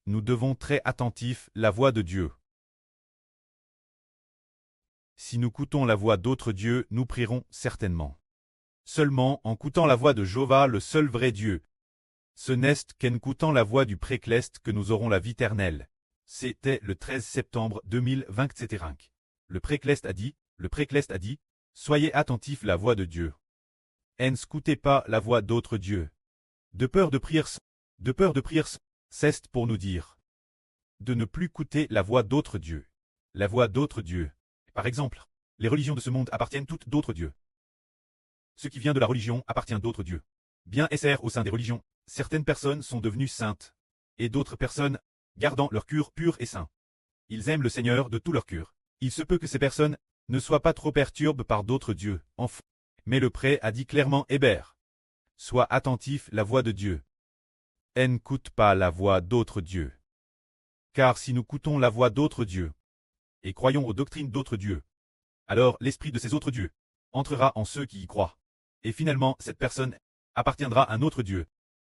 nous devons très attentifs la voix de Dieu. Si nous écoutons la voix d'autres dieux, nous prierons certainement. Seulement en écoutant la voix de Jéhovah, le seul vrai Dieu. Ce n'est qu'en écoutant la voix du précleste que nous aurons la vie éternelle. C'était le 13 septembre 2020, etc. Le précleste a dit, soyez attentifs la voix de Dieu. N'écoutez pas la voix d'autres dieux. De peur de prier, c'est pour nous dire de ne plus écouter la voix d'autres dieux. La voix d'autres dieux. Par exemple, les religions de ce monde appartiennent toutes d'autres dieux. Ce qui vient de la religion appartient d'autres dieux. Bien et au sein des religions, certaines personnes sont devenues saintes, et d'autres personnes, gardant leur cœur pur et saint. Ils aiment le Seigneur de tout leur cœur. Il se peut que ces personnes ne soient pas trop perturbées par d'autres dieux, enfin. Mais le prêtre a dit clairement Hébert. Sois attentif la voix de Dieu. N'écoute pas la voix d'autres dieux. Car si nous écoutons la voix d'autres dieux, et croyons aux doctrines d'autres dieux, alors l'esprit de ces autres dieux entrera en ceux qui y croient. Et finalement, cette personne appartiendra à un autre Dieu.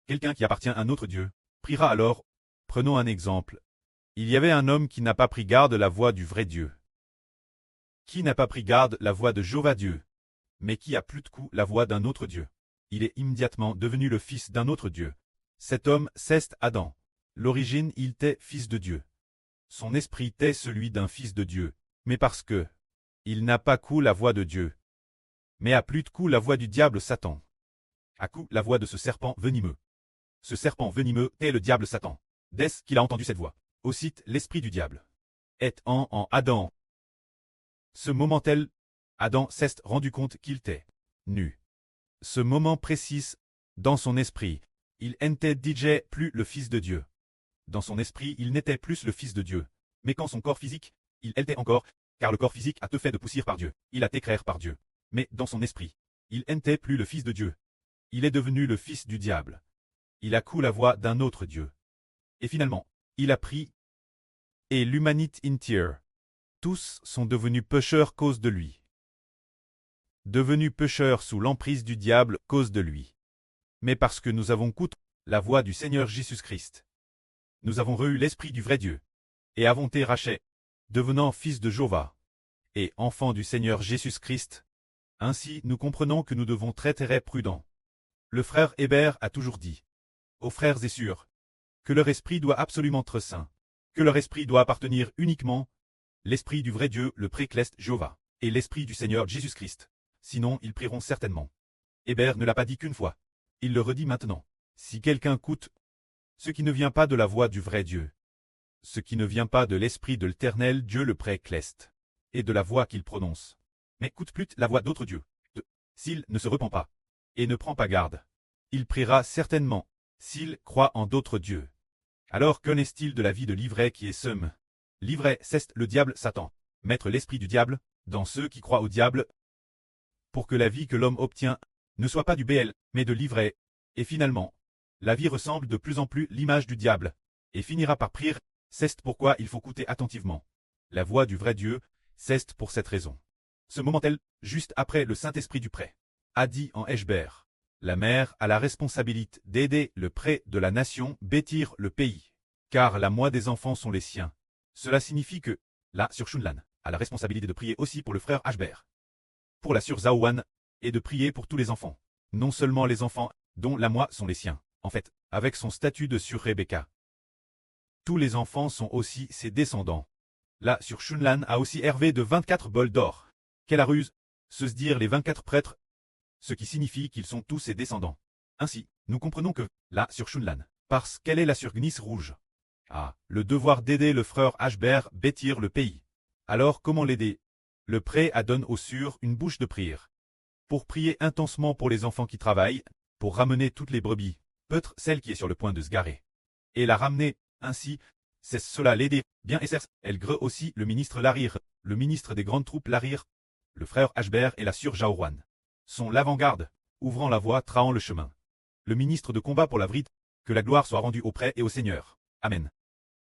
Quelqu'un qui appartient à un autre Dieu priera alors. Prenons un exemple. Il y avait un homme qui n'a pas pris garde la voix du vrai Dieu. Qui n'a pas pris garde la voix de Jéhovah Dieu, mais qui a plus de coup la voix d'un autre Dieu. Il est immédiatement devenu le fils d'un autre Dieu. Cet homme, c'est Adam. L'origine, il était fils de Dieu. Son esprit était celui d'un fils de Dieu, mais parce que il n'a pas cou la voix de Dieu, mais a plus de coup la voix du diable Satan. A coup la voix de ce serpent venimeux. Ce serpent venimeux est le diable Satan. Dès qu'il a entendu cette voix, aussitôt l'esprit du diable est en Adam. Ce moment-tel, Adam s'est rendu compte qu'il était nu. Ce moment précis, dans son esprit, il n'était déjà plus le fils de Dieu. Dans son esprit, il n'était plus le fils de Dieu. Mais quand son corps physique, il était encore, car le corps physique a été fait de poussière par Dieu, il a été créé par Dieu. Mais dans son esprit, il n'était plus le fils de Dieu. Il est devenu le fils du diable. Il a cru la voix d'un autre Dieu. Et finalement, il a pris. Et l'humanité entière. Tous sont devenus pécheurs cause de lui. Devenus pécheurs sous l'emprise du diable cause de lui. Mais parce que nous avons écouté la voix du Seigneur Jésus-Christ. Nous avons reçu l'esprit du vrai Dieu. Et avons été rachetés, devenant fils de Jéhovah. Et enfants du Seigneur Jésus-Christ. Ainsi, nous comprenons que nous devons être très prudents. Le frère Hébert a toujours dit aux frères et sœurs que leur esprit doit absolument être saint, que leur esprit doit appartenir uniquement l'esprit du vrai Dieu, le précleste Jéhovah, et l'esprit du Seigneur Jésus-Christ. Sinon, ils prieront certainement. Hébert ne l'a pas dit qu'une fois. Il le redit maintenant. Si quelqu'un écoute ce qui ne vient pas de la voix du vrai Dieu, ce qui ne vient pas de l'esprit de l'Éternel Dieu le précleste, et de la voix qu'il prononce, mais écoute plus la voix d'autres dieux, s'il ne se repent pas, et ne prend pas garde, il priera certainement, s'il croit en d'autres dieux. Alors qu'en est-il de la vie de l'ivraie qui est seum? L'ivraie, c'est le diable Satan, mettre l'esprit du diable dans ceux qui croient au diable, pour que la vie que l'homme obtient ne soit pas du béel, mais de l'ivraie, et finalement, la vie ressemble de plus en plus l'image du diable, et finira par prier. C'est pourquoi il faut écouter attentivement la voix du vrai Dieu. C'est pour cette raison. Ce moment-tel, juste après le Saint-Esprit du prêtre, a dit en Hébert, la mère a la responsabilité d'aider le prêtre de la nation bâtir le pays, car la moi des enfants sont les siens. Cela signifie que, la sur Shunlan, a la responsabilité de prier aussi pour le frère Hébert, pour la sur Zaouan, et de prier pour tous les enfants, non seulement les enfants dont la moi sont les siens, en fait, avec son statut de sur Rebecca. Tous les enfants sont aussi ses descendants. Là sur Shunlan a aussi Hervé de 24 bols d'or. Quelle ruse, se dire les 24 prêtres, ce qui signifie qu'ils sont tous ses descendants. Ainsi, nous comprenons que, là sur Shunlan, parce qu'elle est là sur Gnis rouge, a le devoir d'aider le frère Hébert bâtir le pays. Alors comment l'aider? Le prêtre donne aux sûrs une bouche de prière. Pour prier intensement pour les enfants qui travaillent, pour ramener toutes les brebis, peut-être celle qui est sur le point de se garer, et la ramener. Ainsi, c'est cela l'aider. Bien et certes, elle greu aussi le ministre Larir, le ministre des grandes troupes Larir, le frère Hébert et la sœur Jaouran, sont l'avant-garde, ouvrant la voie, traant le chemin. Le ministre de combat pour la vride, que la gloire soit rendue au prêtre et au Seigneur. Amen.